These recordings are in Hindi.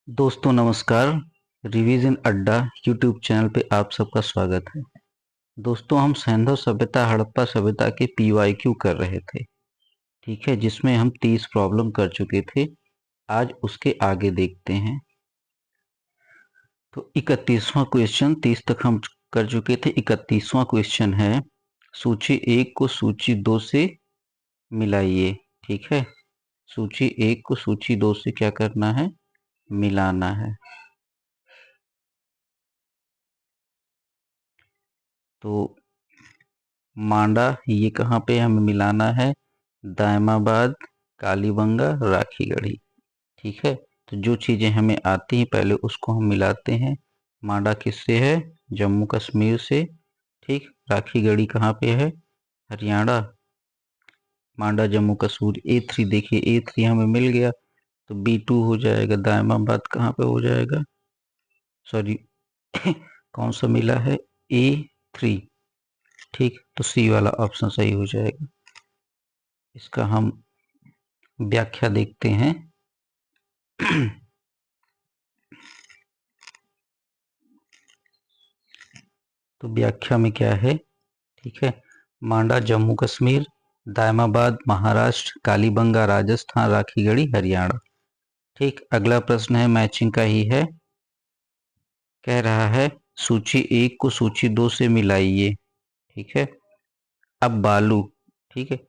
दोस्तों नमस्कार। रिवीजन अड्डा यूट्यूब चैनल पे आप सबका स्वागत है। दोस्तों हम सिंधु सभ्यता हड़प्पा सभ्यता के पीवाईक्यू कर रहे थे, ठीक है, जिसमें हम 30 प्रॉब्लम कर चुके थे। आज उसके आगे देखते हैं। तो 31वां क्वेश्चन, 30 तक हम कर चुके थे। 31वां क्वेश्चन है, सूची 1 को सूची 2 से मिलाइए। ठीक है, सूची 1 को सूची 2 से क्या करना है, मिलाना है। तो मांडा ये कहाँ पे हमें मिलाना है, दायमाबाद, कालीबंगा, राखीगढ़ी। ठीक है, तो जो चीजें हमें आती हैं पहले उसको हम मिलाते हैं। मांडा किससे है, जम्मू कश्मीर से। ठीक, राखीगढ़ी कहाँ पे है, हरियाणा। मांडा जम्मू कश्मीर A3, देखिए A3 हमें मिल गया तो B2 हो जाएगा। दायमाबाद कहाँ पे हो जाएगा, सॉरी कौन सा मिला है, A3। ठीक, तो C वाला ऑप्शन सही हो जाएगा। इसका हम व्याख्या देखते हैं। तो व्याख्या में क्या है, ठीक है, मांडा जम्मू कश्मीर, दायमाबाद महाराष्ट्र, कालीबंगा राजस्थान, राखीगढ़ी हरियाणा। ठीक, अगला प्रश्न है मैचिंग का ही है। कह रहा है सूची 1 को सूची 2 से मिलाइए। ठीक है, अब बालू, ठीक है,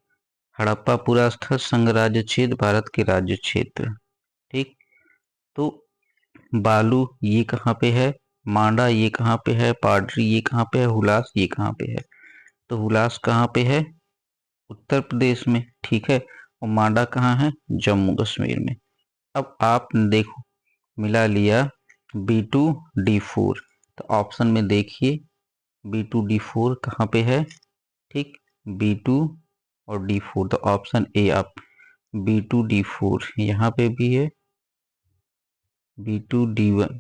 हड़प्पा पुरास्थल संघ राज्य क्षेत्र, भारत के राज्य क्षेत्र। ठीक, तो बालू ये कहाँ पे है, मांडा ये कहाँ पे है, पाडरी ये कहाँ पे है, हुलास ये कहाँ पे है। तो हुलास कहाँ पे है, उत्तर प्रदेश में। ठीक है, और मांडा कहाँ है, जम्मू कश्मीर में। अब आप देखो मिला लिया B2D4, तो ऑप्शन में देखिए B2D4 कहाँ पे है। ठीक, B2 और D4, तो ऑप्शन ए आप B2D4 यहाँ पे भी है, B2D1,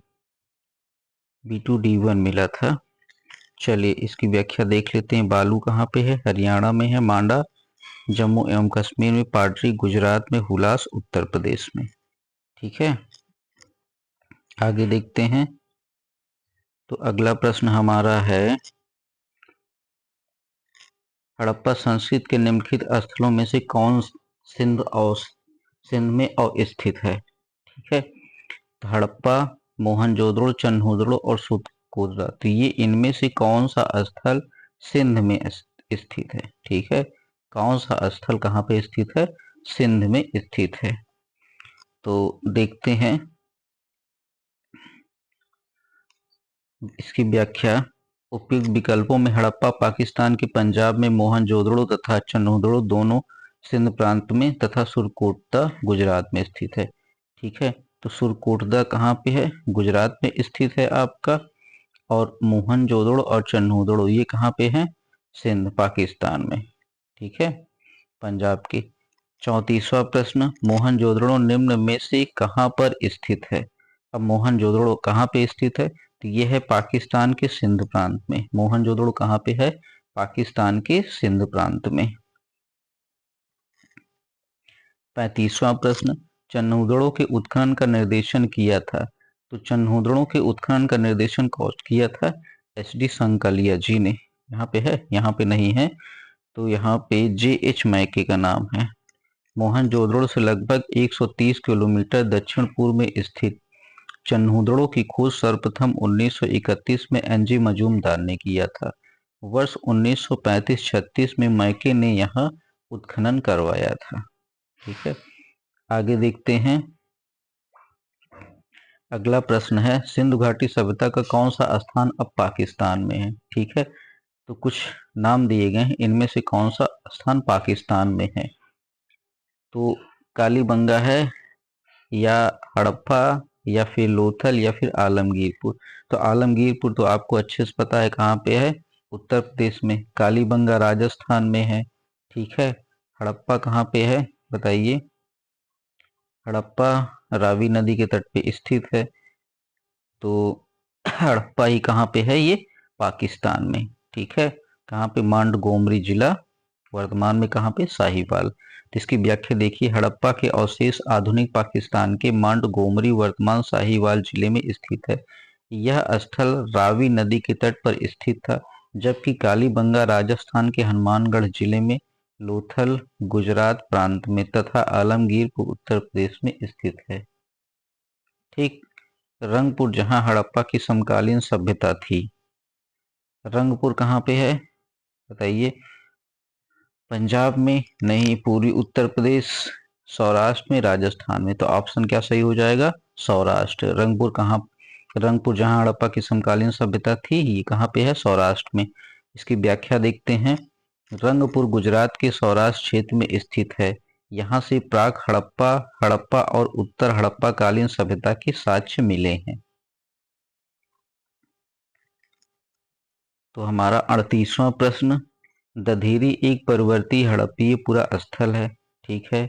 B2D1 मिला था। चलिए इसकी व्याख्या देख लेते हैं। बालू कहाँ पे है, हरियाणा में है। मांडा जम्मू एवं कश्मीर में। पाडरी गुजरात में। हुलास उत्तर प्रदेश में। ठीक है, आगे देखते हैं। तो अगला प्रश्न हमारा है, हड़प्पा संस्कृति के निम्नलिखित स्थलों में से कौन सिंध में अवस्थित है। ठीक है, तो हड़प्पा, मोहनजोदड़ो, चन्होदड़ो और सुतकोतरा, तो ये इनमें से कौन सा स्थल सिंध में स्थित है। ठीक है, कौन सा स्थल कहाँ पे स्थित है, सिंध में स्थित है। तो देखते हैं इसकी व्याख्या। उपयुक्त विकल्पों में हड़प्पा पाकिस्तान के पंजाब में, मोहनजोदड़ो तथा चन्होदड़ो दोनों सिंध प्रांत में तथा सुरकोटदा गुजरात में स्थित है। ठीक है, तो सुरकोटदा कहाँ पे है, गुजरात में स्थित है आपका, और मोहनजोदड़ो और चन्होदड़ो ये कहाँ पे है, सिंध पाकिस्तान में। ठीक है, पंजाब के। 34वां प्रश्न, मोहनजोदड़ो निम्न में से कहाँ पर स्थित है। अब मोहनजोदड़ो कहाँ पे स्थित है, तो यह है पाकिस्तान के सिंध प्रांत में। मोहनजोदड़ो कहाँ पे है, पाकिस्तान के सिंध प्रांत में। 35वां प्रश्न, चन्होदड़ो के उत्खनन का निर्देशन किया था। तो चन्होदड़ो के उत्खनन का निर्देशन कौन किया था, HD संकलिया जी ने। यहाँ पे है, यहाँ पे नहीं है, तो यहाँ पे JH मैके का नाम है। मोहनजोदड़ो से लगभग 130 किलोमीटर दक्षिण पूर्व में स्थित चन्होदड़ो की खोज सर्वप्रथम 1931 में NG मजूमदार ने किया था। वर्ष 1935-36 में मैके ने यहाँ उत्खनन करवाया था। ठीक है, आगे देखते हैं। अगला प्रश्न है, सिंधु घाटी सभ्यता का कौन सा स्थान अब पाकिस्तान में है। ठीक है, तो कुछ नाम दिए गए हैं, इनमें से कौन सा स्थान पाकिस्तान में है। तो कालीबंगा है, या हड़प्पा, या फिर लोथल, या फिर आलमगीरपुर। तो आलमगीरपुर तो आपको अच्छे से पता है कहाँ पे है, उत्तर प्रदेश में। कालीबंगा राजस्थान में है। ठीक है, हड़प्पा कहाँ पे है बताइए, हड़प्पा रावी नदी के तट पे स्थित है। तो हड़प्पा ही कहाँ पे है, ये पाकिस्तान में। ठीक है, कहाँ पे, मांड गोमरी जिला, वर्तमान में कहाँ पे, साहिवाल। इसकी व्याख्या देखिए। हड़प्पा के अवशेष आधुनिक पाकिस्तान के मांडगोमरी वर्तमान साहिवाल जिले में स्थित है। यह स्थल रावी नदी के तट पर स्थित था, जबकि कालीबंगा राजस्थान के हनुमानगढ़ जिले में, लोथल गुजरात प्रांत में तथा आलमगीरपुर उत्तर प्रदेश में स्थित है। ठीक। रंगपुर, जहां हड़प्पा की समकालीन सभ्यता थी। रंगपुर कहाँ पे है बताइए? पंजाब में नहीं, पूर्वी उत्तर प्रदेश, सौराष्ट्र में, राजस्थान में। तो ऑप्शन क्या सही हो जाएगा? सौराष्ट्र। रंगपुर कहाँ? रंगपुर जहां हड़प्पा की समकालीन सभ्यता थी, ये कहाँ पे है? सौराष्ट्र में। इसकी व्याख्या देखते हैं। रंगपुर गुजरात के सौराष्ट्र क्षेत्र में स्थित है। यहाँ से प्राक हड़प्पा, हड़प्पा और उत्तर हड़प्पा कालीन सभ्यता के साक्ष्य मिले हैं। तो हमारा 38वां प्रश्न, दधीरी एक परवर्ती हड़प्पीय पुरा स्थल है। ठीक है,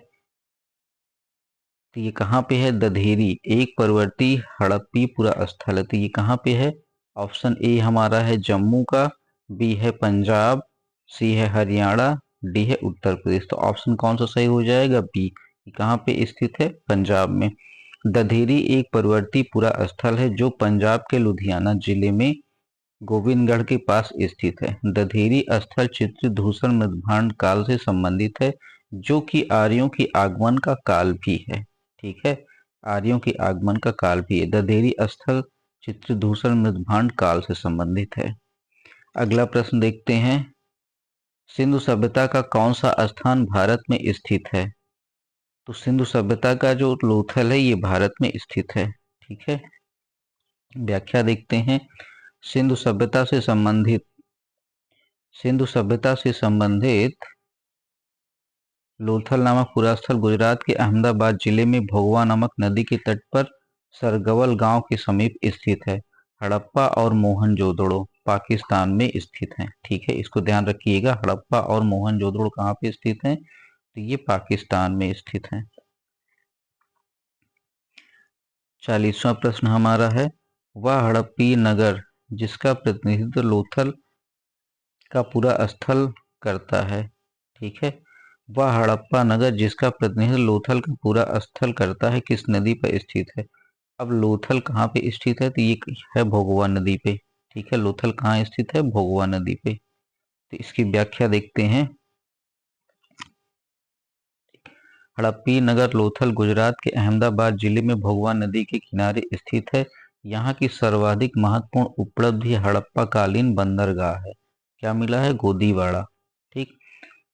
तो ये कहाँ पे है? दधेरी एक परवर्ती हड़प्पी पुरा स्थल है। तो ये कहाँ पे है? ऑप्शन ए हमारा है जम्मू का, बी है पंजाब, सी है हरियाणा, डी है उत्तर प्रदेश। तो ऑप्शन कौन सा सही हो जाएगा? बी। कहाँ पे स्थित है? पंजाब में। दधेरी एक परवर्ती पुरा स्थल है जो पंजाब के लुधियाना जिले में गोविंदगढ़ के पास स्थित है। दधेरी स्थल चित्रधूसर मृदभांड काल से संबंधित है, जो कि आर्यों की आगमन का काल भी है। ठीक है, आर्यों के आगमन का काल भी है। दधेरी स्थल चित्रधूसर मृदभांड काल से संबंधित है। अगला प्रश्न देखते हैं। सिंधु सभ्यता का कौन सा स्थान भारत में स्थित है? तो सिंधु सभ्यता का जो लोथल है ये भारत में स्थित है। ठीक है, व्याख्या देखते हैं। सिंधु सभ्यता से संबंधित लोथल नामक पूरा स्थल गुजरात के अहमदाबाद जिले में भोगवा नामक नदी के तट पर सरगवल गांव के समीप स्थित है। हड़प्पा और मोहनजोदड़ो पाकिस्तान में स्थित हैं। ठीक है, इसको ध्यान रखिएगा। हड़प्पा और मोहनजोदड़ो कहाँ पे स्थित हैं? तो ये पाकिस्तान में स्थित हैं। 40वां प्रश्न हमारा है, वह हड़प्पी नगर जिसका प्रतिनिधित्व लोथल का पूरा स्थल करता है। ठीक है, वह हड़प्पा नगर जिसका प्रतिनिधित्व लोथल का पूरा स्थल करता है किस नदी पर स्थित है? अब लोथल कहाँ पे स्थित है? तो ये है भोगवा नदी पे। ठीक है, लोथल कहाँ स्थित है? भोगवा नदी पे। तो इसकी व्याख्या देखते हैं। हड़प्पी नगर लोथल गुजरात के अहमदाबाद जिले में भोगवा नदी के किनारे स्थित है। यहाँ की सर्वाधिक महत्वपूर्ण उपलब्धि हड़प्पा कालीन बंदरगाह है। क्या मिला है? गोदीवाड़ा। ठीक।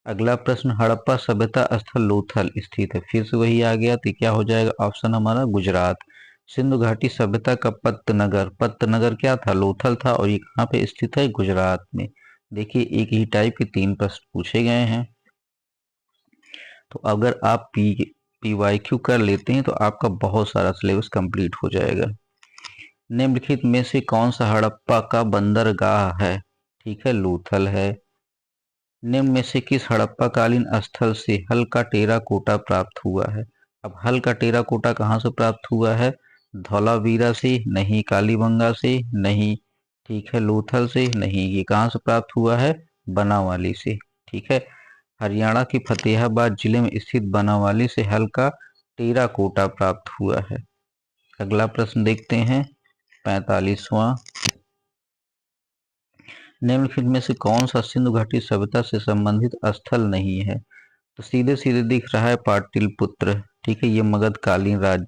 अगला प्रश्न, हड़प्पा सभ्यता स्थल लोथल स्थित है। फिर से वही आ गया, तो क्या हो जाएगा? ऑप्शन हमारा गुजरात। सिंधु घाटी सभ्यता का पत्तनगर क्या था? लोथल था, और ये कहाँ पे स्थित है? गुजरात में। देखिए, एक ही टाइप के 3 प्रश्न पूछे गए हैं। तो अगर आप PYQ कर लेते हैं तो आपका बहुत सारा सिलेबस कंप्लीट हो जाएगा। निम्नलिखित में से कौन सा हड़प्पा का बंदरगाह है? ठीक है, लोथल है। निम्न में से किस हड़प्पा कालीन स्थल से हल्का टेराकोटा प्राप्त हुआ है? अब हल्का टेराकोटा कहाँ से प्राप्त हुआ है? धौलावीरा से नहीं, कालीबंगा से नहीं, ठीक है, लोथल से नहीं। ये कहाँ से प्राप्त हुआ है? बनावाली से। ठीक है, हरियाणा के फतेहाबाद जिले में स्थित बनावाली से हल्का टेराकोटा प्राप्त हुआ है। अगला प्रश्न देखते हैं, 45वां। निम्नलिखित में से कौन सा सिंधु घाटी सभ्यता से संबंधित स्थल नहीं है? तो सीधे सीधे दिख रहा है पाटलिपुत्र। ठीक है, ये मगध कालीन राज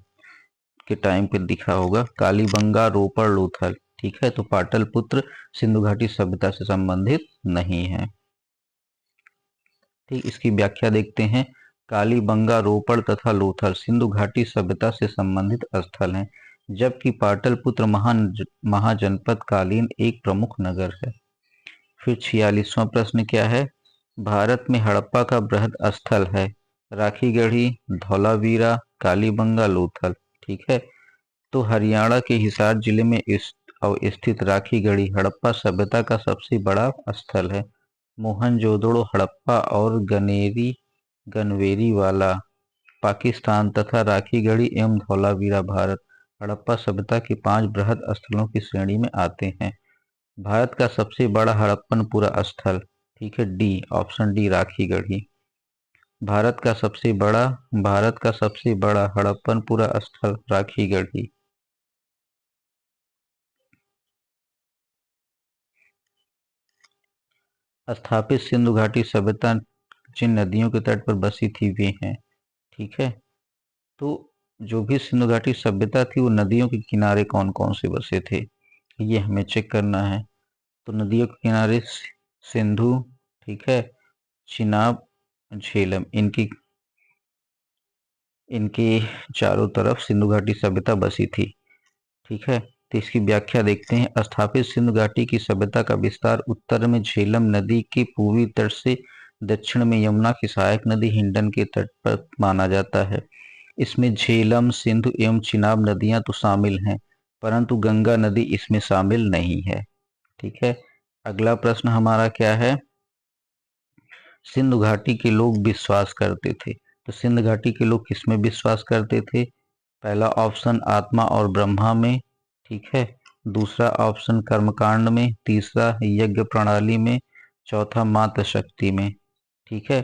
के टाइम पे दिखा होगा। कालीबंगा, रोपड़, लोथल। ठीक है, तो पाटलिपुत्र सिंधु घाटी सभ्यता से संबंधित नहीं है। ठीक, इसकी व्याख्या देखते हैं। कालीबंगा, रोपड़ तथा लोथल सिंधु घाटी सभ्यता से संबंधित स्थल हैं, जबकि पाटलिपुत्र महाजनपद कालीन एक प्रमुख नगर है। फिर 46वां प्रश्न क्या है? भारत में हड़प्पा का बृहद स्थल है राखीगढ़ी, धौलावीरा, कालीबंगा, लोथल। ठीक है, तो हरियाणा के हिसार जिले में स्थित राखीगढ़ी हड़प्पा सभ्यता का सबसे बड़ा स्थल है। मोहनजोदड़ो हड़प्पा और गनवेरी वाला पाकिस्तान तथा राखीगढ़ी एवं धौलावीरा भारत हड़प्पा सभ्यता के 5 बृहद स्थलों की श्रेणी में आते हैं। भारत का सबसे बड़ा हड़प्पन पुरा स्थल, ठीक है, D, option D, Rakhigarhi. Bharat का सबसे बड़ा हड़प्पनपुरा स्थल राखीगढ़ी। स्थापित सिंधु घाटी सभ्यता जिन नदियों के तट पर बसी थी वे हैं। ठीक है, तो जो भी सिंधु घाटी सभ्यता थी वो नदियों के किनारे कौन कौन से बसे थे, ये हमें चेक करना है। तो नदियों के किनारे सिंधु, ठीक है, चिनाब, झेलम, इनके चारों तरफ सिंधु घाटी सभ्यता बसी थी। ठीक है, तो इसकी व्याख्या देखते हैं। स्थापित सिंधु घाटी की सभ्यता का विस्तार उत्तर में झेलम नदी के पूर्वी तट से दक्षिण में यमुना की सहायक नदी हिंडन के तट पर माना जाता है। इसमें झेलम, सिंधु एवं चिनाब नदियां तो शामिल हैं, परंतु गंगा नदी इसमें शामिल नहीं है। ठीक है, अगला प्रश्न हमारा क्या है, सिंधु घाटी के लोग विश्वास करते थे। तो सिंधु घाटी के लोग किसमें विश्वास करते थे? पहला ऑप्शन आत्मा और ब्रह्मा में, ठीक है, दूसरा ऑप्शन कर्मकांड में, तीसरा यज्ञ प्रणाली में, चौथा मातृ शक्ति में। ठीक है,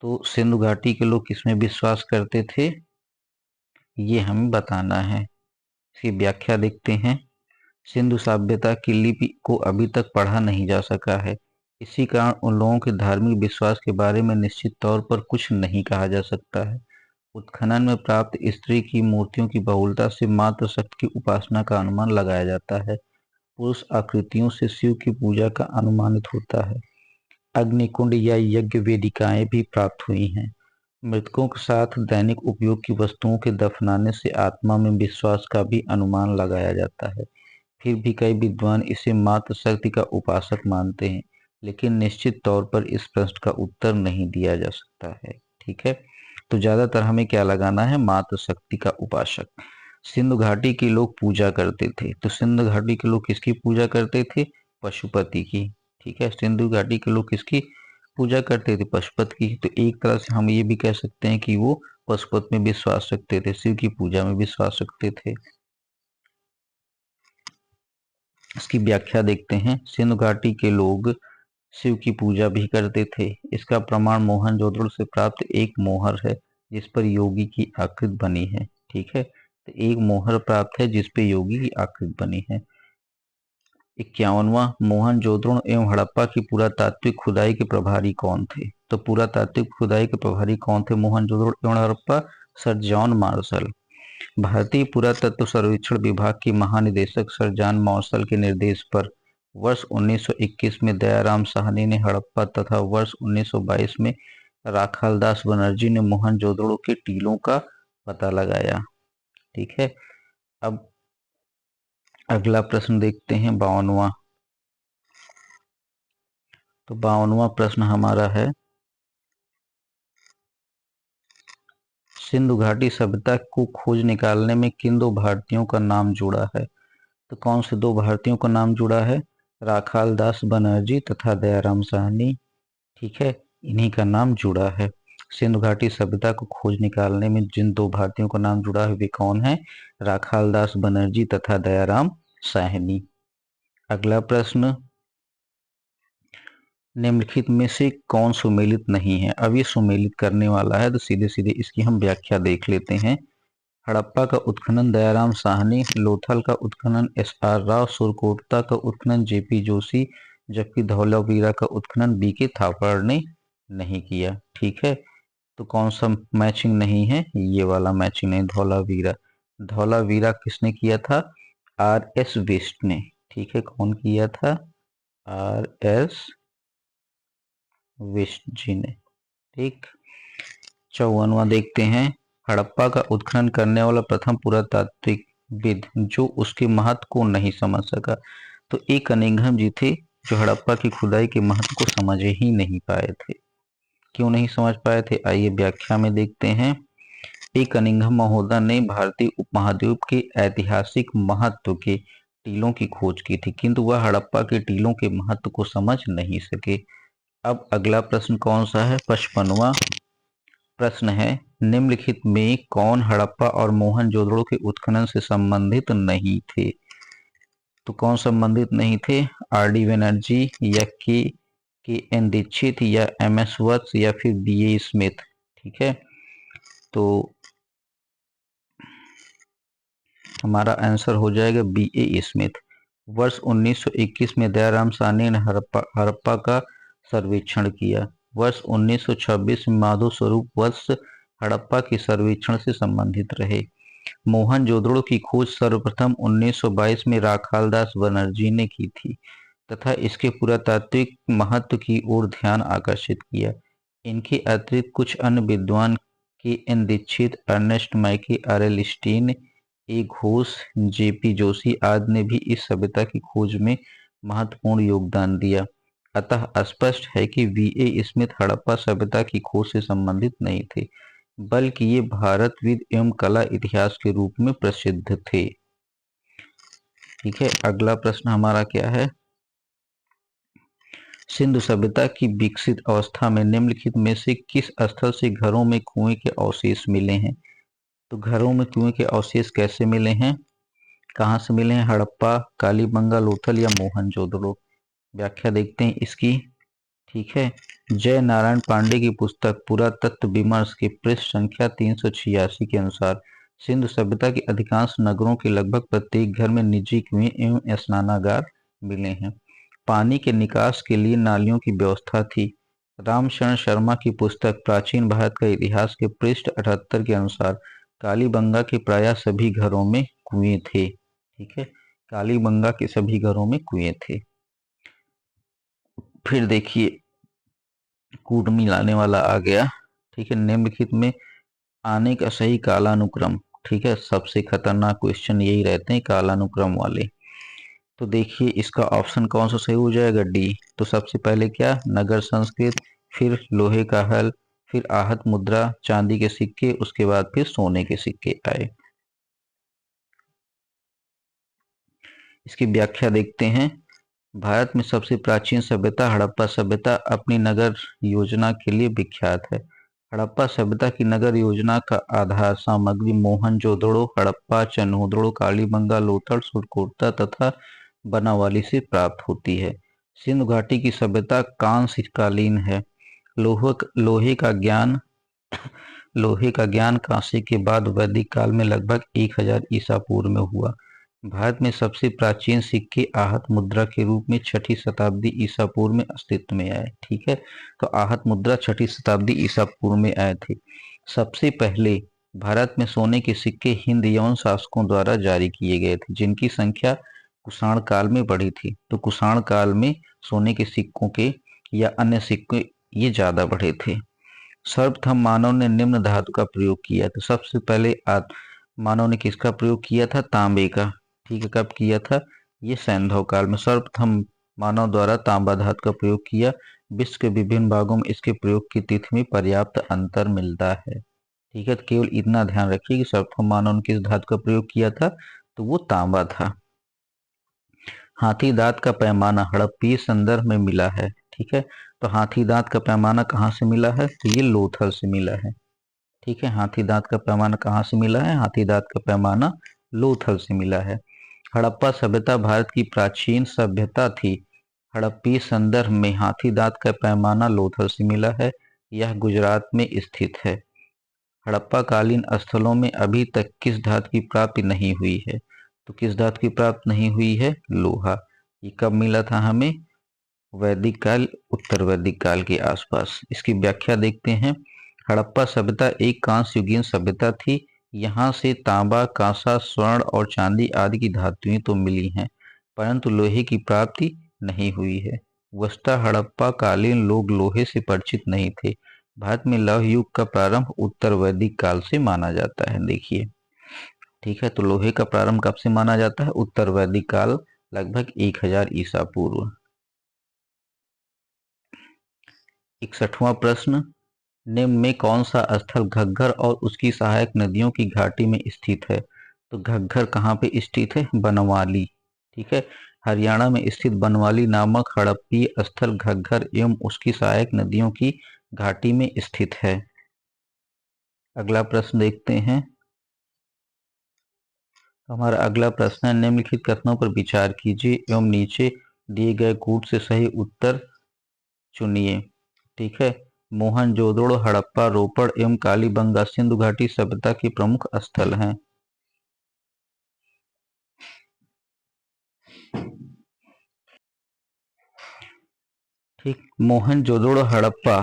तो सिंधु घाटी के लोग किसमें विश्वास करते थे, ये हमें बताना है। इसकी व्याख्या देखते हैं। सिंधु सभ्यता की लिपि को अभी तक पढ़ा नहीं जा सका है। इसी कारण उन लोगों के धार्मिक विश्वास के बारे में निश्चित तौर पर कुछ नहीं कहा जा सकता है। उत्खनन में प्राप्त स्त्री की मूर्तियों की बहुलता से मातृशक्ति की उपासना का अनुमान लगाया जाता है। पुरुष आकृतियों से शिव की पूजा का अनुमानित होता है। अग्निकुंड या यज्ञ वेदिकाएं भी प्राप्त हुई हैं। मृतकों के साथ दैनिक उपयोग की वस्तुओं के दफनाने से आत्मा में विश्वास का भी अनुमान लगाया जाता है। फिर भी कई विद्वान इसे मात्र शक्ति का उपासक मानते हैं, लेकिन निश्चित तौर पर इस प्रश्न का उत्तर नहीं दिया जा सकता है। ठीक है, तो ज्यादातर हमें क्या लगाना है, मात्र शक्ति का उपासक। सिंधु घाटी के लोग पूजा करते थे, तो सिंधु घाटी के लोग किसकी पूजा करते थे, पशुपति की। ठीक है, सिंधु घाटी के लोग किसकी पूजा करते थे, पशुपति की। तो एक तरह से हम ये भी कह सकते हैं कि वो पशुपति में विश्वास रखते थे, शिव की पूजा में विश्वास रखते थे। इसकी व्याख्या देखते हैं। सिंधु घाटी के लोग शिव की पूजा भी करते थे। इसका प्रमाण मोहनजोदड़ो से प्राप्त एक मोहर है जिस पर योगी की आकृति बनी है। ठीक है, तो एक मोहर प्राप्त है जिस पे योगी की आकृति बनी है। 51वां, मोहनजोदड़ो एवं हड़प्पा की पुरातात्विक खुदाई के प्रभारी कौन थे? तो पुरातात्विक खुदाई के प्रभारी कौन थे मोहनजोदड़ो एवं हड़प्पा? Sir John Marshall. भारतीय पुरातत्व सर्वेक्षण विभाग की महानिदेशक सर जॉन मार्शल के निर्देश पर वर्ष 1921 में दयाराम साहनी ने हड़प्पा तथा वर्ष 1922 में राखालदास बनर्जी ने मोहनजोदड़ो के टीलों का पता लगाया। ठीक है, अब अगला प्रश्न देखते हैं 52वां। तो 52वां प्रश्न हमारा है, सिंधु घाटी सभ्यता को खोज निकालने में किन दो भारतीयों का नाम जुड़ा है? तो कौन से दो भारतीयों का नाम जुड़ा है? राखालदास बनर्जी तथा दयाराम साहनी। ठीक है, इन्हीं का नाम जुड़ा है। सिंधु घाटी सभ्यता को खोज निकालने में जिन दो भारतीयों का नाम जुड़ा है वे कौन है? राखालदास बनर्जी तथा दयाराम साहनी। अगला प्रश्न, निम्नलिखित में से कौन सुमेलित नहीं है? अब ये सुमेलित करने वाला है, तो सीधे सीधे इसकी हम व्याख्या देख लेते हैं। हड़प्पा का उत्खनन दयाराम साहनी, लोथल का उत्खनन एस.आर. राव, सुरकोटता का उत्खनन जे.पी. जोशी, जबकि धौलावीरा का उत्खनन बी.के. थापड़ ने नहीं किया। ठीक है, तो कौन सा मैचिंग नहीं है? ये वाला मैचिंग नहीं, धौलावीरा। धौलावीरा किसने किया था? R.S. वेस्ट ने। ठीक है, कौन किया था? R.S. वेस्ट जी ने। ठीक, 54वां देखते हैं। हड़प्पा का उत्खनन करने वाला प्रथम पुरातात्विकविद जो उसके महत्व को नहीं समझ सका। तो ए कनिंघम जी थे जो हड़प्पा की खुदाई के महत्व को समझ ही नहीं पाए थे। क्यों नहीं समझ पाए थे, आइए व्याख्या में देखते हैं। ए कनिंघम महोदय ने भारतीय उपमहाद्वीप के ऐतिहासिक महत्व के टीलों की खोज की थी, किंतु वह हड़प्पा के टीलों के महत्व को समझ नहीं सके। अब अगला प्रश्न कौन सा है? 55वां प्रश्न है, निम्नलिखित में कौन हड़प्पा और मोहनजोदड़ो के उत्खनन से संबंधित नहीं थे? तो कौन संबंधित नहीं थे? R.D. बनर्जी या के एन दीक्षित या M.S. वत्स या फिर B.A. स्मिथ। ठीक है, तो हमारा आंसर हो जाएगा बी ए स्मिथ। वर्ष 1921 में दयाराम साहनी ने हड़प्पा का सर्वेक्षण किया। वर्ष 1926 में माधव स्वरूप वर्ष हड़प्पा के सर्वेक्षण से संबंधित रहे। मोहनजोदड़ो की खोज सर्वप्रथम 1922 में राखालदास बनर्जी ने की थी तथा इसके पुरातात्विक महत्व की ओर ध्यान आकर्षित किया। इनके अतिरिक्त कुछ अन्य विद्वान K N Dikshit, Ernest Mackay, R L. Stein, A Ghosh, J P. Joshi आदि ने भी इस सभ्यता की खोज में महत्वपूर्ण योगदान दिया। अतः स्पष्ट है कि वी.ए. स्मिथ हड़प्पा सभ्यता की खोज से संबंधित नहीं थे, बल्कि ये भारतविद एवं कला इतिहास के रूप में प्रसिद्ध थे। ठीक है, अगला प्रश्न हमारा क्या है? सिंधु सभ्यता की विकसित अवस्था में निम्नलिखित में से किस स्थल से घरों में कुएं के अवशेष मिले हैं? तो घरों में कुएं के अवशेष कैसे मिले हैं, कहाँ से मिले हैं? हड़प्पा, कालीबंगा, लोथल या मोहनजोदड़ो? व्याख्या देखते हैं इसकी। ठीक है, जय नारायण पांडे की पुस्तक पुरातत्व विमर्श के पृष्ठ संख्या 386 के अनुसार सिंधु सभ्यता के अधिकांश नगरों के लगभग प्रत्येक घर में निजी कुएं एवं स्नानागार मिले हैं। पानी के निकास के लिए नालियों की व्यवस्था थी। रामशरण शर्मा की पुस्तक प्राचीन भारत का इतिहास के पृष्ठ 78 के अनुसार कालीबंगा के प्रायः सभी घरों में कुएं थे। ठीक है, कालीबंगा के सभी घरों में कुएं थे। फिर देखिए कूट मिलाने वाला आ गया। ठीक है, निम्नलिखित में आने का सही कालानुक्रम। ठीक है, सबसे खतरनाक क्वेश्चन यही रहते हैं कालानुक्रम वाले। तो देखिए इसका ऑप्शन कौन सा सही हो जाएगा? डी। तो सबसे पहले क्या? नगर संस्कृत, फिर लोहे का हल, फिर आहत मुद्रा, चांदी के सिक्के, उसके बाद फिर सोने के सिक्के आए। इसकी व्याख्या देखते हैं। भारत में सबसे प्राचीन सभ्यता हड़प्पा सभ्यता अपनी नगर योजना के लिए विख्यात है। हड़प्पा सभ्यता की नगर योजना का आधार सामग्री मोहनजोदड़ो, हड़प्पा, चन्होदड़ो, कालीबंगा, लोथल, सुरकोटा तथा बनावाली से प्राप्त होती है। सिंधु घाटी की सभ्यता कांस्य कालीन है। लोहे का ज्ञान कांस्य के बाद वैदिक काल में लगभग 1000 ईसा पूर्व में हुआ। भारत में सबसे प्राचीन सिक्के आहत मुद्रा के रूप में 6ठी शताब्दी ईसा पूर्व में अस्तित्व में आए। ठीक है, तो आहत मुद्रा 6ठी शताब्दी ईसा पूर्व में आए थे। सबसे पहले भारत में सोने के सिक्के हिंद यवन शासकों द्वारा जारी किए गए थे, जिनकी संख्या कुषाण काल में बढ़ी थी। तो कुषाण काल में सोने के सिक्कों के या अन्य सिक्के ये ज्यादा बढ़े थे। सर्वप्रथम मानव ने निम्न धातु का प्रयोग किया। तो सबसे पहले मानव ने किसका प्रयोग किया था? तांबे का। ठीक है, कब किया था? ये सैंधव काल में सर्वप्रथम मानव द्वारा तांबा धातु का प्रयोग किया। विश्व के विभिन्न भागों में इसके प्रयोग की तिथि में पर्याप्त अंतर मिलता है। ठीक है, तो केवल इतना ध्यान रखिए कि सर्वप्रथम मानव ने किस धातु का प्रयोग किया था? तो वो तांबा था। हाथी दांत का पैमाना हड़प्पीय संदर्भ में मिला है। ठीक है, तो हाथी दांत का पैमाना कहाँ से मिला है? तो ये लोथल से मिला है। ठीक है, हाथी दांत का पैमाना कहाँ से मिला है? हाथी दांत का पैमाना लोथल से मिला है। हड़प्पा सभ्यता भारत की प्राचीन सभ्यता थी। हड़प्पीय संदर्भ में हाथी दांत का पैमाना लोथल से मिला है। यह गुजरात में स्थित है। हड़प्पा कालीन स्थलों में अभी तक किस धातु की प्राप्ति नहीं हुई है? तो किस धातु की प्राप्ति नहीं हुई है? लोहा। ये कब मिला था हमें? वैदिक काल, उत्तर वैदिक काल के आसपास। इसकी व्याख्या देखते हैं। हड़प्पा सभ्यता एक कांस्य युगीन सभ्यता थी। यहाँ से तांबा, कांसा, स्वर्ण और चांदी आदि की धातुएं तो मिली हैं, परंतु लोहे की प्राप्ति नहीं हुई है। वस्तुतः हड़प्पा कालीन लोग लोहे से परिचित नहीं थे। भारत में लौह युग का प्रारंभ उत्तर वैदिक काल से माना जाता है। देखिए, ठीक है, तो लोहे का प्रारंभ कब से माना जाता है? उत्तर वैदिक काल, लगभग 1000 ईसा पूर्व। 61वां प्रश्न, निम्न में कौन सा स्थल घग्गर और उसकी सहायक नदियों की घाटी में स्थित है? तो घग्गर कहाँ पे स्थित है? बनवाली। ठीक है, हरियाणा में स्थित बनवाली नामक हड़प्पीय स्थल घग्गर एवं उसकी सहायक नदियों की घाटी में स्थित है। अगला प्रश्न देखते हैं। हमारा अगला प्रश्न है, निम्नलिखित कथनों पर विचार कीजिए एवं नीचे दिए गए कूट से सही उत्तर चुनिए। ठीक है, मोहनजोदड़ो हड़प्पा रोपड़ एवं कालीबंगा सिंधु घाटी सभ्यता के प्रमुख स्थल हैं। ठीक, मोहनजोदड़ो हड़प्पा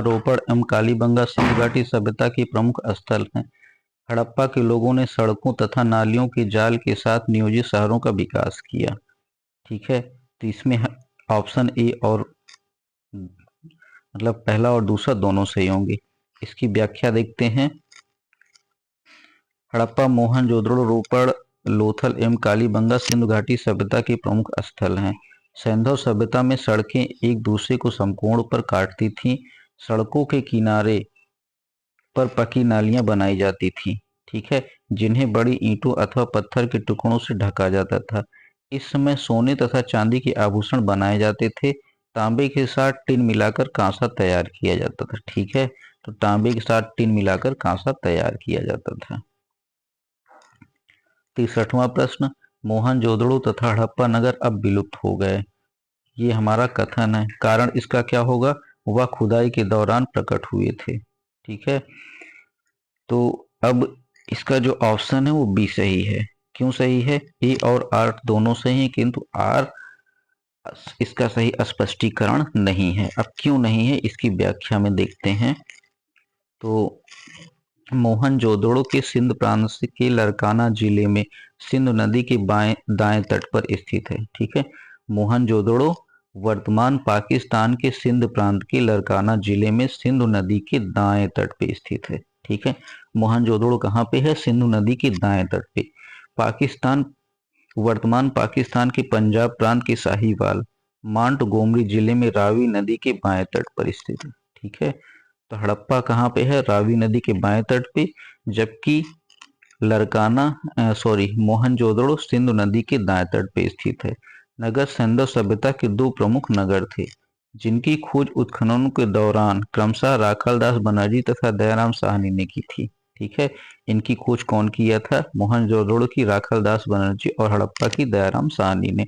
रोपड़ एवं कालीबंगा सिंधु घाटी सभ्यता के प्रमुख स्थल हैं। हड़प्पा के लोगों ने सड़कों तथा नालियों के जाल के साथ नियोजित शहरों का विकास किया। ठीक है, तो इसमें ऑप्शन ए और मतलब पहला और दूसरा दोनों सही होंगे। इसकी व्याख्या देखते हैं। हड़प्पा मोहनजोदड़ो रोपड़ लोथल एवं कालीबंगा सिंधु घाटी सभ्यता के प्रमुख स्थल हैं। सैंधव सभ्यता में सड़कें एक दूसरे को समकोण पर काटती थीं। सड़कों के किनारे पर पकी नालियां बनाई जाती थीं, ठीक है, जिन्हें बड़ी ईंटों अथवा पत्थर के टुकड़ों से ढका जाता था। इस समय सोने तथा चांदी के आभूषण बनाए जाते थे। तांबे के साथ टिन मिलाकर कांसा तैयार किया जाता था। ठीक है, तो तांबे के साथ टिन मिलाकर कांसा तैयार किया जाता था। 63वां प्रश्न, मोहनजोदड़ो तथा हड़प्पा नगर अब विलुप्त हो गए। ये हमारा कथन है। कारण इसका क्या होगा? वह खुदाई के दौरान प्रकट हुए थे। ठीक है, तो अब इसका जो ऑप्शन है वो बी सही है। क्यों सही है? ए और आर दोनों सही हैं, किंतु आर इसका सही स्पष्टीकरण नहीं है। अब क्यों नहीं है इसकी व्याख्या में देखते हैं। तो मोहनजोदड़ो के सिंध प्रांत के लरकाना जिले में सिंधु नदी के दाएं तट पर स्थित है। ठीक है, मोहनजोदड़ो वर्तमान पाकिस्तान के सिंध प्रांत के लरकाना जिले में सिंधु नदी के दाएं तट पे स्थित है। ठीक है, मोहनजोदड़ो कहाँ पे है? सिंधु नदी के दाएं तट पे। पाकिस्तान वर्तमान पाकिस्तान के पंजाब प्रांत के साहिवाल मांटगोमरी जिले में रावी नदी के बाएं तट पर स्थित है। ठीक है, तो हड़प्पा कहाँ पे है? रावी नदी के बाएं तट पे, जबकि मोहनजोदड़ो सिंधु नदी के दाएं तट पे स्थित है। नगर सैंधव सभ्यता के दो प्रमुख नगर थे, जिनकी खोज उत्खननों के दौरान क्रमशः राखालदास बनर्जी तथा दयाराम साहनी ने की थी। ठीक है, इनकी खोज कौन किया था? मोहनजोदड़ो की राखालदास बनर्जी और हड़प्पा की दयाराम साहनी ने।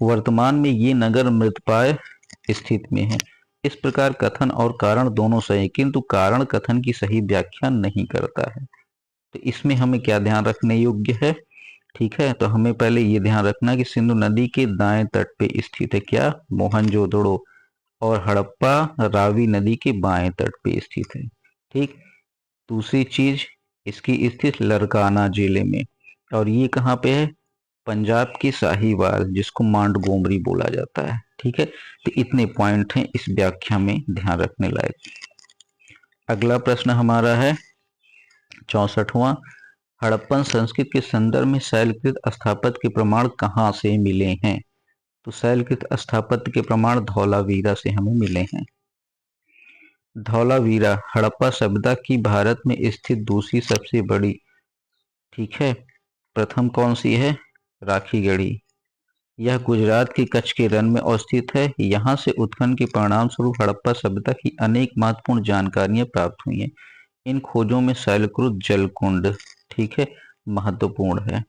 वर्तमान में ये नगर मृतप्राय स्थिति में है। इस प्रकार कथन और कारण दोनों सही, किंतु कारण कथन की सही व्याख्या नहीं करता है। तो इसमें हमें क्या ध्यान रखने योग्य है? ठीक है, तो हमें पहले ये ध्यान रखना कि सिंधु नदी के दाएं तट पे स्थित है क्या? मोहनजोदड़ो, और हड़प्पा रावी नदी के बाएं तट पे स्थित है। ठीक, दूसरी चीज इसकी स्थित लरकाना जिले में, और ये कहाँ पे है? पंजाब की साहिवाल, जिसको मांटगोमरी बोला जाता है। ठीक है, तो इतने पॉइंट हैं इस व्याख्या में ध्यान रखने लायक। अगला प्रश्न हमारा है 64वां, हड़प्पन संस्कृति के संदर्भ में शैलकृत स्थापत्य के प्रमाण कहाँ से मिले हैं? तो शैलकृत स्थापत्य के प्रमाण धौलावीरा से हमें मिले हैं। धौलावीरा हड़प्पा सभ्यता की भारत में स्थित दूसरी सबसे बड़ी, ठीक है, प्रथम कौन सी है? राखीगढ़ी। यह गुजरात के कच्छ के रण में अवस्थित है। यहाँ से उत्खनन के परिणाम स्वरूप हड़प्पा सभ्यता की अनेक महत्वपूर्ण जानकारियां प्राप्त हुई हैं। इन खोजों में शैलकृत जलकुंड, ठीक है, महत्वपूर्ण है।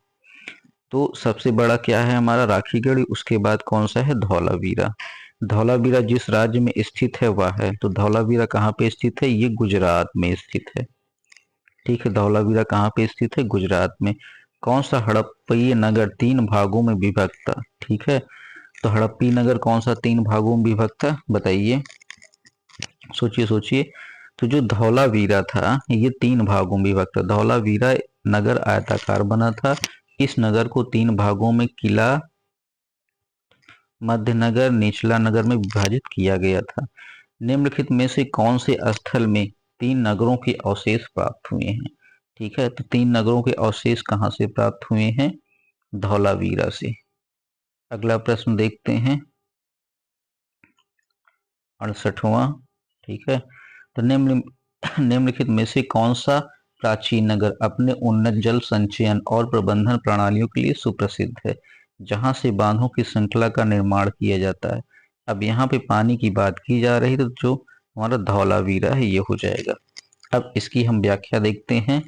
तो सबसे बड़ा क्या है हमारा? राखीगढ़ी। उसके बाद कौन सा है? धौलावीरा। धौलावीरा जिस राज्य में स्थित है वह है। तो धौलावीरा कहाँ पे स्थित है? ये गुजरात में स्थित है। ठीक है, धौलावीरा कहाँ पे स्थित है? गुजरात में। कौन सा हड़प्पीय नगर 3 भागों में विभक्त था? ठीक है, तो हड़प्पी नगर कौन सा 3 भागों में विभक्त था? बताइए, सोचिए सोचिए। तो जो धौलावीरा था ये 3 भागों में विभक्त था। धौलावीरा नगर आयताकार बना था। इस नगर को 3 भागों में किला, मध्य नगर, निचला नगर में विभाजित किया गया था। निम्नलिखित में से कौन से स्थल में 3 नगरों के अवशेष प्राप्त हुए हैं? ठीक है, तो 3 नगरों के अवशेष कहाँ से प्राप्त हुए हैं? धौलावीरा से। अगला प्रश्न देखते हैं 68वां। ठीक है, तो निम्नलिखित में से कौन सा प्राचीन नगर अपने उन्नत जल संचयन और प्रबंधन प्रणालियों के लिए सुप्रसिद्ध है, जहां से बांधों की श्रृंखला का निर्माण किया जाता है? अब यहाँ पे पानी की बात की जा रही है, तो जो हमारा धौलावीरा है ये हो जाएगा। अब इसकी हम व्याख्या देखते हैं।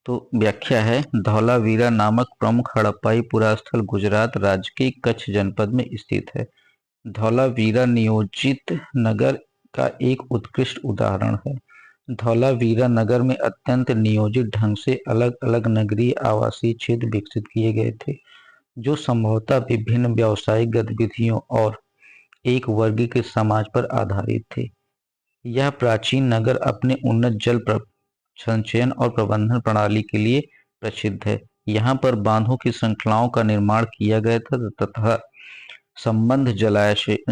तो व्याख्या है, धौलावीरा नामक प्रमुख हड़प्पाई पुरास्थल गुजरात राज्य के कच्छ जनपद में स्थित है। धौलावीरा नियोजित नगर का एक उत्कृष्ट उदाहरण है। धौलावीरा नगर में अत्यंत नियोजित ढंग से अलग अलग नगरीय आवासीय क्षेत्र विकसित किए गए थे, जो संभवतः विभिन्न व्यावसायिक गतिविधियों और एक वर्गीकृत समाज पर आधारित थे। यह प्राचीन नगर अपने उन्नत जल संचयन और प्रबंधन प्रणाली के लिए प्रसिद्ध है। यहाँ पर बांधों की श्रृंखलाओं का निर्माण किया गया था तथा संबद्ध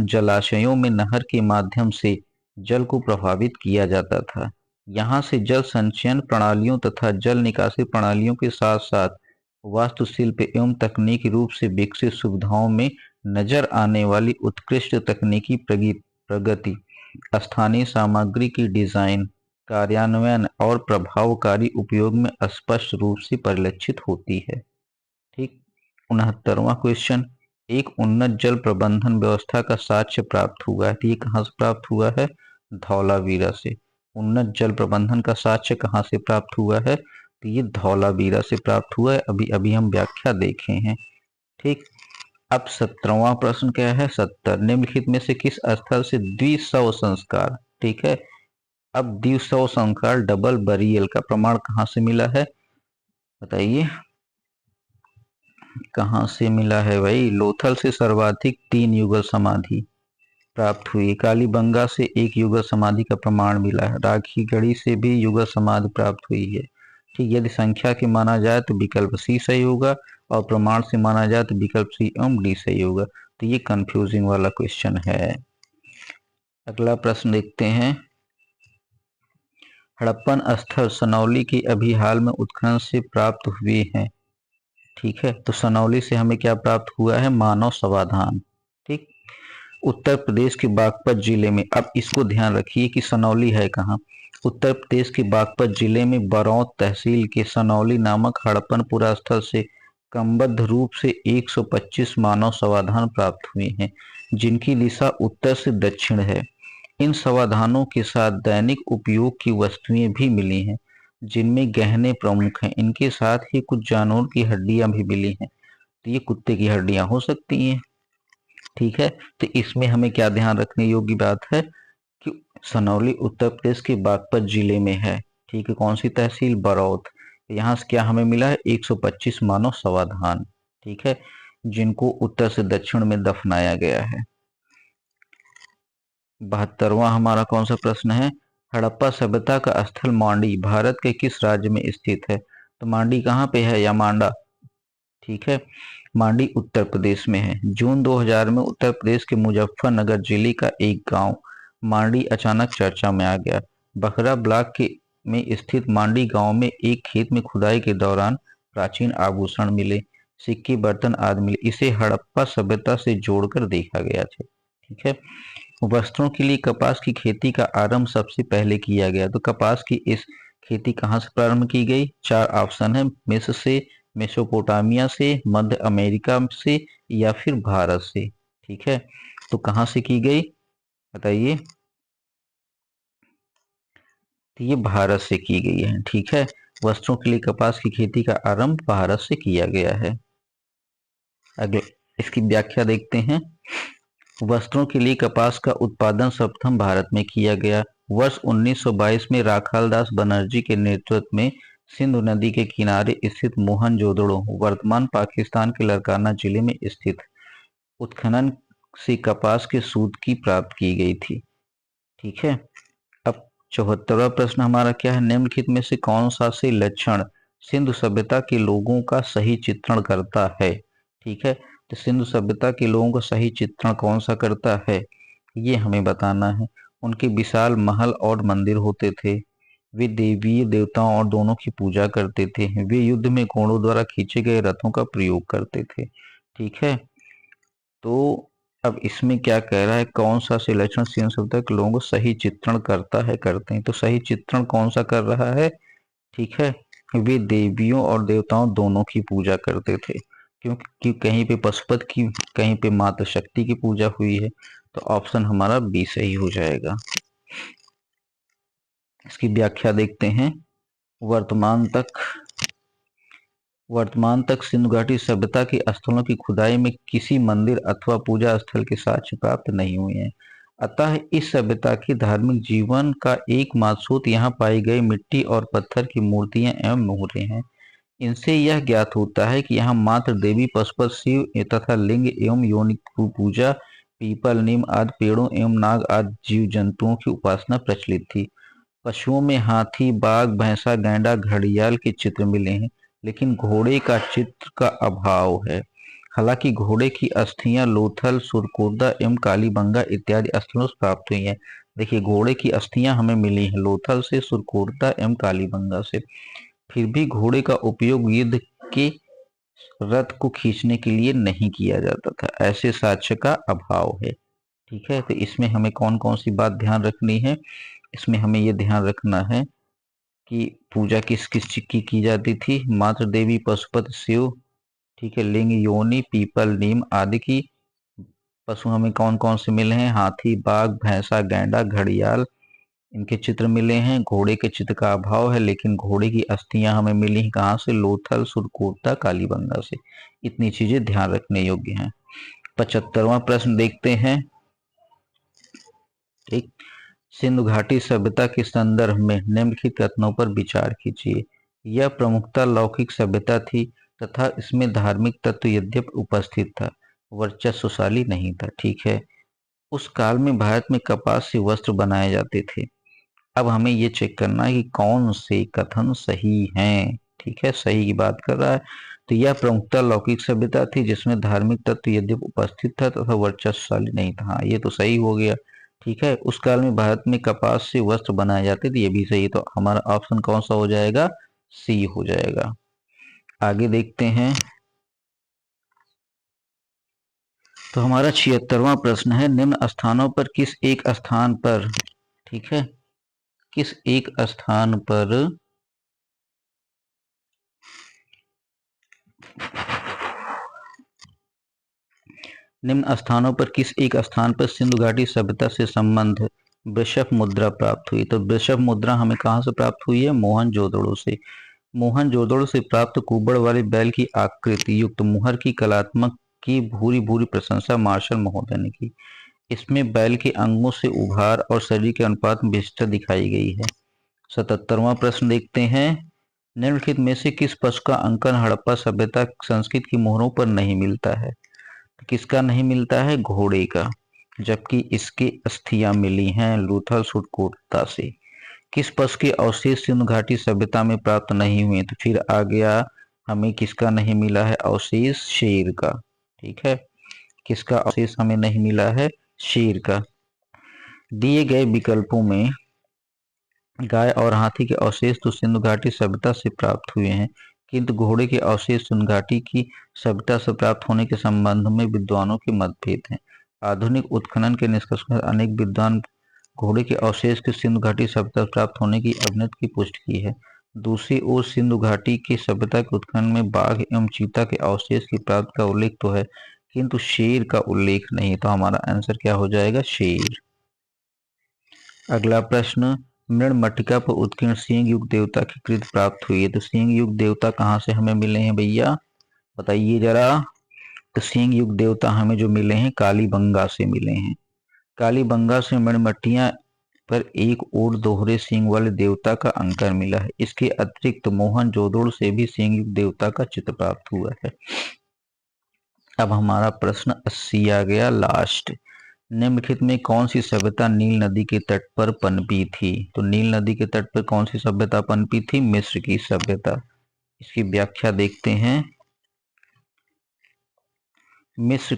जलाशयों में नहर के माध्यम से जल को प्रभावित किया जाता था। यहाँ से जल संचयन प्रणालियों तथा जल निकासी प्रणालियों के साथ साथ वास्तुशिल्प एवं तकनीकी रूप से विकसित सुविधाओं में नजर आने वाली उत्कृष्ट तकनीकी प्रगति स्थानीय सामग्री की डिजाइन, कार्यान्वयन और प्रभावकारी उपयोग में स्पष्ट रूप से परिलक्षित होती है। ठीक। 69वां क्वेश्चन, एक उन्नत जल प्रबंधन व्यवस्था का साक्ष्य प्राप्त हुआ है। ये कहाँ से प्राप्त हुआ है? धौलावीरा से। उन्नत जल प्रबंधन का साक्ष्य कहाँ से प्राप्त हुआ है? तो ये धौलावीरा से प्राप्त हुआ है। अभी अभी हम व्याख्या देखे हैं। ठीक। अब 17वां प्रश्न क्या है? 70, निम्नलिखित में से किस स्थल से द्विशव संस्कार, ठीक है, अब द्विशव संस्कार डबल बरियल का प्रमाण कहाँ से मिला है? बताइए कहाँ से मिला है भाई? लोथल से सर्वाधिक 3 युगल समाधि प्राप्त हुई। कालीबंगा से 1 युगल समाधि का प्रमाण मिला है। राखीगढ़ी से भी युगल समाधि प्राप्त हुई है। ठीक। यदि संख्या के माना जाए तो विकल्प सी सही होगा और प्रमाण से माना जाए तो विकल्प सी एवं डी सही होगा। तो ये कंफ्यूजिंग वाला क्वेश्चन है। अगला प्रश्न देखते हैं। हड़प्पन स्थल सनौली के अभी हाल में उत्खनन से प्राप्त हुए हैं। ठीक है, तो सनौली से हमें क्या प्राप्त हुआ है? मानव समाधान। ठीक। उत्तर प्रदेश के बागपत जिले में, अब इसको ध्यान रखिए कि सनौली है कहाँ। उत्तर प्रदेश के बागपत जिले में बरौत तहसील के सनौली नामक हड़प्पन पुरास्थल से क्रमबद्ध रूप से 125 मानव समाधान प्राप्त हुए हैं, जिनकी दिशा उत्तर से दक्षिण है। इन समाधानों के साथ दैनिक उपयोग की वस्तुएं भी मिली हैं, जिनमें गहने प्रमुख हैं। इनके साथ ही कुछ जानवरों की हड्डियां भी मिली हैं। तो ये कुत्ते की हड्डियां हो सकती हैं। ठीक है, तो इसमें हमें क्या ध्यान रखने योग्य बात है कि सनौली उत्तर प्रदेश के बागपत जिले में है। ठीक है, कौन सी तहसील? बरौत। यहाँ से क्या हमें मिला है? 125 मानव समाधान। ठीक है, जिनको उत्तर से दक्षिण में दफनाया गया है। 72वां हमारा कौन सा प्रश्न है? हड़प्पा सभ्यता का स्थल मांडी भारत के किस राज्य में स्थित है? तो मांडी कहाँ पे है? या मांडा। ठीक है, मांडी उत्तर प्रदेश में है। जून 2000 में उत्तर प्रदेश के मुजफ्फरनगर जिले का एक गांव मांडी अचानक चर्चा में आ गया। बखरा ब्लॉक के में स्थित मांडी गांव में एक खेत में खुदाई के दौरान प्राचीन आभूषण मिले, सिक्के, बर्तन आदि मिले। इसे हड़प्पा सभ्यता से जोड़कर देखा गया था। ठीक है, वस्त्रों के लिए कपास की खेती का आरंभ सबसे पहले किया गया। तो कपास की इस खेती कहाँ से प्रारंभ की गई? 4 ऑप्शन है, मिस्र से, मेसोपोटामिया से, मध्य अमेरिका से या फिर भारत से। ठीक है, तो कहाँ से की गई बताइए? तो ये भारत से की गई है। ठीक है, वस्त्रों के लिए कपास की खेती का आरंभ भारत से किया गया है। अगले इसकी व्याख्या देखते हैं। वस्त्रों के लिए कपास का उत्पादन सर्वप्रथम भारत में किया गया। वर्ष 1922 में राखालदास बनर्जी के नेतृत्व में सिंधु नदी के किनारे स्थित मोहनजोदड़ो, वर्तमान पाकिस्तान के लड़काना जिले में स्थित उत्खनन से कपास के सूत की प्राप्त की गई थी। ठीक है, अब 74वां प्रश्न हमारा क्या है? निम्नलिखित में से कौन सा से लक्षण सिंधु सभ्यता के लोगों का सही चित्रण करता है? ठीक है, तो सिंधु सभ्यता के लोगों का सही चित्रण कौन सा करता है, ये हमें बताना है। उनके विशाल महल और मंदिर होते थे। वे देवी देवताओं और दोनों की पूजा करते थे। वे युद्ध में घोड़ों द्वारा खींचे गए रथों का प्रयोग करते थे। ठीक है, तो अब इसमें क्या कह रहा है? कौन सा से लक्षण सिंधु सभ्यता के लोगों को सही चित्रण करता है, करते हैं? तो सही चित्रण कौन सा कर रहा है? ठीक है, वे देवियों और देवताओं दोनों की पूजा करते थे, क्योंकि कहीं पे पशुपति की, कहीं पे माता शक्ति की पूजा हुई है। तो ऑप्शन हमारा बी सही हो जाएगा। इसकी व्याख्या देखते हैं। वर्तमान तक वर्तमान तक सिंधु घाटी सभ्यता के स्थलों की खुदाई में किसी मंदिर अथवा पूजा स्थल के साक्ष्य प्राप्त नहीं हुए हैं। अतः इस सभ्यता के धार्मिक जीवन का एकमात्र स्रोत यहाँ पाई गई मिट्टी और पत्थर की मूर्तियां एवं मोहरे हैं। इनसे यह ज्ञात होता है कि यहाँ मात्र देवी पशुपति शिव तथा लिंग एवं योनि पूजा, पीपल नीम आदि पेड़ों एवं नाग आदि जीव जंतुओं की उपासना प्रचलित थी। पशुओं में हाथी, बाघ, भैंसा, गैंडा, घड़ियाल के चित्र मिले हैं, लेकिन घोड़े का चित्र का अभाव है। हालांकि घोड़े की अस्थियां लोथल, सुरकोदा एवं कालीबंगा इत्यादि स्थलों से प्राप्त हुई हैं। देखिए, घोड़े की अस्थियां हमें मिली हैं लोथल से, सुरकोदा एवं कालीबंगा से। फिर भी घोड़े का उपयोग युद्ध के रथ को खींचने के लिए नहीं किया जाता था, ऐसे साक्ष्य का अभाव है। ठीक है, तो इसमें हमें कौन कौन सी बात ध्यान रखनी है? इसमें हमें ये ध्यान रखना है कि पूजा किस किस चीज की जाती थी। मात्र देवी पशुपति शिव, ठीक है, लिंग योनि पीपल नीम आदि की। पशु हमें कौन कौन से मिले हैं? हाथी, बाघ, भैंसा, गैंडा, घड़ियाल, इनके चित्र मिले हैं। घोड़े के चित्र का अभाव है, लेकिन घोड़े की अस्थियां हमें मिली हैं कहाँ से? लोथल, सुरकोटा, कालीबंगा से। इतनी चीजें ध्यान रखने योग्य हैं। 75वां प्रश्न देखते हैं। ठीक, सिंधु घाटी सभ्यता के संदर्भ में निम्नलिखित कथनों पर विचार कीजिए। यह प्रमुखतः लौकिक सभ्यता थी तथा इसमें धार्मिक तत्व यद्यपि उपस्थित था, वर्चस्वशाली नहीं था। ठीक है, उस काल में भारत में कपास से वस्त्र बनाए जाते थे। अब हमें ये चेक करना है कि कौन से कथन सही हैं। ठीक है, सही की बात कर रहा है। तो यह प्रमुखतः लौकिक सभ्यता थी जिसमें धार्मिक तत्व यद्यपि उपस्थित था तथा वर्चस्वशाली नहीं था। हाँ, ये तो सही हो गया। ठीक है, उस काल में भारत में कपास से वस्त्र बनाए जाते थे, ये भी सही। तो हमारा ऑप्शन कौन सा हो जाएगा? सी हो जाएगा। आगे देखते हैं। तो हमारा 76वां प्रश्न है, निम्न स्थानों पर किस एक स्थान पर, ठीक है, किस एक स्थान पर निम्न स्थानों पर किस एक स्थान पर सिंधु घाटी सभ्यता से संबंध वृषभ मुद्रा प्राप्त हुई? तो वृषभ मुद्रा हमें कहाँ से प्राप्त हुई है? मोहनजोदड़ो से। मोहनजोदड़ो से प्राप्त कुबड़ वाले बैल की आकृति युक्त मुहर की कलात्मक की भूरी भूरी प्रशंसा मार्शल महोदय ने की। इसमें बैल के अंगों से उभार और शरीर के अनुपात में विशिष्टता दिखाई गई है। 77वां प्रश्न देखते हैं। निम्नलिखित में से किस पशु का अंकन हड़प्पा सभ्यता संस्कृत की मोहरों पर नहीं मिलता है? तो किसका नहीं मिलता है? घोड़े का, जबकि इसके अस्थियां मिली हैं लूथल सुटकोटा से। किस पशु के अवशेष सिंधु घाटी सभ्यता में प्राप्त नहीं हुए? तो फिर आ गया, हमें किसका नहीं मिला है अवशेष? शेर का। ठीक है, किसका अवशेष हमें नहीं मिला है? शेर का। दिए गए विकल्पों में गाय और हाथी के अवशेष तो सिंधु घाटी सभ्यता से प्राप्त हुए हैं, किंतु घोड़े के अवशेष सिंधु घाटी की सभ्यता से प्राप्त होने के संबंध में विद्वानों के मतभेद हैं। आधुनिक उत्खनन के निष्कर्ष में अनेक विद्वान घोड़े के अवशेष के सिंधु घाटी सभ्यता प्राप्त होने की अभिमत की पुष्टि की है। दूसरी ओर सिंधु घाटी की सभ्यता के उत्खनन में बाघ एवं चीता के अवशेष की प्राप्ति का उल्लेख तो है, किंतु शेर का उल्लेख नहीं। तो हमारा आंसर क्या हो जाएगा? शेर। अगला प्रश्न, मृणमट्टिका पर उत्कीर्ण सिंह युग देवता की कृति प्राप्त हुई है। तो सिंह युग देवता कहाँ से हमें मिले हैं भैया? बताइए जरा। तो सिंह युग देवता हमें जो मिले हैं कालीबंगा से मिले हैं। कालीबंगा से मणिमट्टिया पर एक और दोहरे सिंह वाले देवता का अंकन मिला है। इसके अतिरिक्त मोहनजोदड़ो से भी सिंह युग देवता का चित्र प्राप्त हुआ है। अब हमारा प्रश्न 80 आ गया, लास्ट। निम्नलिखित में कौन सी सभ्यता नील नदी के तट पर पनपी थी? तो नील नदी के तट पर कौन सी सभ्यता पनपी थी? मिस्र की सभ्यता। इसकी व्याख्या देखते हैं। मिस्र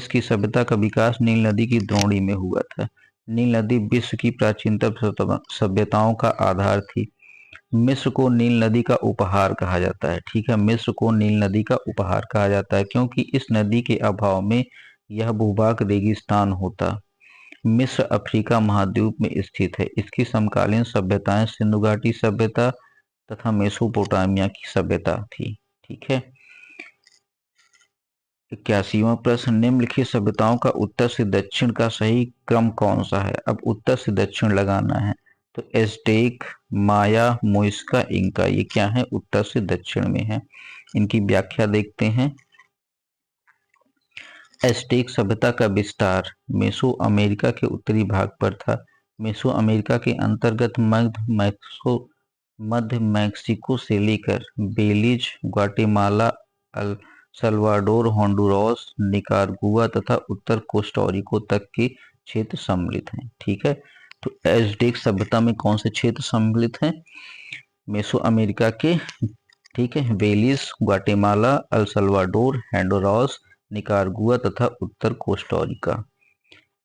की सभ्यता का विकास नील नदी की द्रोणी में हुआ था। नील नदी विश्व की प्राचीनतम सभ्यताओं का आधार थी। मिस्र को नील नदी का उपहार कहा जाता है। ठीक है, मिस्र को नील नदी का उपहार कहा जाता है क्योंकि इस नदी के अभाव में यह भूभाग रेगिस्तान होता। मिस्र अफ्रीका महाद्वीप में स्थित है। इसकी समकालीन सभ्यताएं सिंधु घाटी सभ्यता तथा मेसोपोटामिया की सभ्यता थी। ठीक है। 81वां प्रश्न, निम्नलिखित सभ्यताओं का उत्तर से दक्षिण का सही क्रम कौन सा है? अब उत्तर से दक्षिण लगाना है। तो एज़टेक, माया, मुइस्का, इंका, ये क्या है? उत्तर से दक्षिण में है। इनकी व्याख्या देखते हैं। एज़टेक सभ्यता का विस्तार मेसो अमेरिका के उत्तरी भाग पर था। मेसो अमेरिका के अंतर्गत मध्य मैक्सिको से लेकर Belize, Guatemala, El Salvador, Honduras, Nicaragua तथा उत्तर कोस्टारिको तक के क्षेत्र सम्मिलित हैं। ठीक है, तो एज़टेक सभ्यता में कौन से क्षेत्र सम्मिलित हैं? मेसो अमेरिका के, ठीक है, Belize, Guatemala, El Salvador, Honduras, Nicaragua तथा उत्तर कोस्टारिका।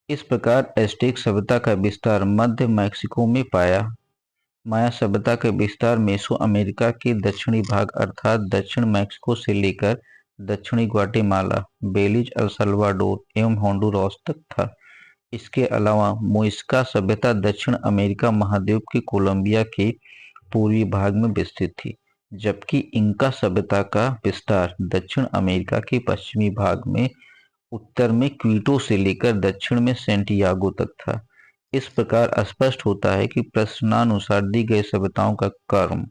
इस प्रकार एज़टेक सभ्यता का विस्तार मध्य मैक्सिको में पाया। माया सभ्यता का विस्तार मेसो अमेरिका के दक्षिणी भाग अर्थात दक्षिण मैक्सिको से लेकर दक्षिणी ग्वाटेमाला, बेलीज, अल सल्वाडोर एवं होंडुरास तक था। इसके अलावा मुइस्का सभ्यता दक्षिण अमेरिका महाद्वीप के कोलंबिया के पूर्वी भाग में विस्तृत थी, जबकि इंका सभ्यता का विस्तार दक्षिण अमेरिका के पश्चिमी भाग में उत्तर में क्वीटो से लेकर दक्षिण में सेंटियागो तक था। इस प्रकार स्पष्ट होता है कि प्रश्नानुसार दी गई सभ्यताओं का क्रम,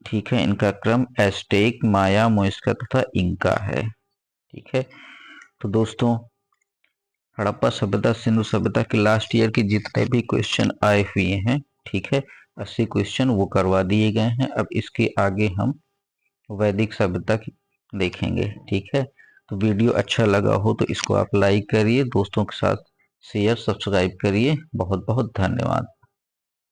ठीक है, इनका क्रम एज़टेक, माया, मुइस्का तथा इंका है। ठीक है, तो दोस्तों हड़प्पा सभ्यता, सिंधु सभ्यता के लास्ट ईयर के जितने भी क्वेश्चन आए हुए हैं, ठीक है, 80 क्वेश्चन वो करवा दिए गए हैं। अब इसके आगे हम वैदिक सभ्यता देखेंगे। ठीक है, तो वीडियो अच्छा लगा हो तो इसको आप लाइक करिए, दोस्तों के साथ शेयर, सब्सक्राइब करिए। बहुत बहुत धन्यवाद।